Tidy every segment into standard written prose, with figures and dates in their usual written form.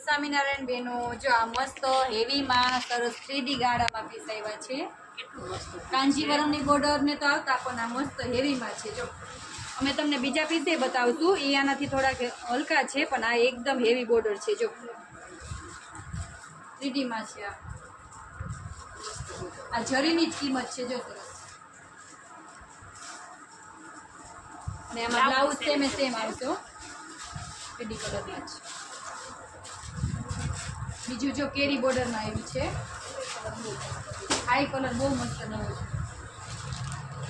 સ્વામિનારાયણ બેનો જો આ મસ્ત હેવીમાં સરસ 3D ગાળામાં પીસ આવ્યા છે. કેટલું મસ્ત કાંજીવરમની બોર્ડર ને તો આવતા પણ આ મસ્ત હેવીમાં છે. જો અમે તમને બીજા પીસે બતાવશું, એ આનાથી થોડાક હલકા છે પણ આ એકદમ હેવી બોર્ડર છે. જો 3D માં છે. આ જરીની જ કિંમત છે. જો સરસ. અને આમાં બ્લાઉઝ સેમ આવશે. 3D કલરમાં છે. બીજું જો કેરી બોર્ડરમાં આવી છે. આઈ કલર બહુ મસ્ત નવો છે.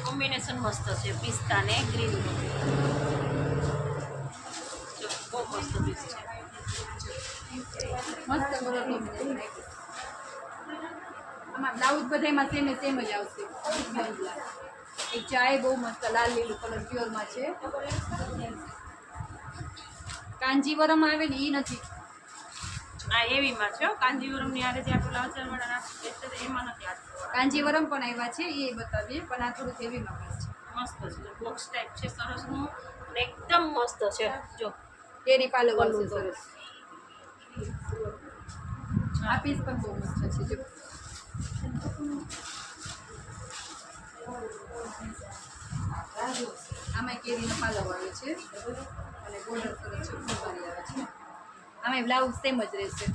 કોમ્બિનેશન મસ્ત છે, પિસ્તા ને ગ્રીન. જો બહુ મસ્ત પીસ છે. મસ્ત કલર કોમ્બિનેશન. આમાં બ્લાઉઝ બધામાં સેમ જ આવશે. એક ચાય બહુ મસ્ત લાલ લીલું કલર પ્યોરમાં છે. કાંજીવરમ આવે ને એ નથી. આ હેવીમાં છે. કાંજીવરમની આરે જે આપણે લાચારવાળા રાખીએ છે એમાં નથી આવતું. કાંજીવરમ પણ આવ્યા છે, એ બતાવીએ પણ આ થોડુંક હેવીમાં છે. મસ્ત છે, બોક્સ ટાઈપ છે, સરસનું અને એકદમ મસ્ત છે. જો કેરી પાલવ આવશે સરસ. આ પીસ પણ બહુ મસ્ત છે. જો આમાં કેરીનો પાલવ આવે છે અને બોર્ડર સરસ ચોખ્ખું કરી આવે છે. આમાં બ્લાઉઝ સેમ જ રહેશે.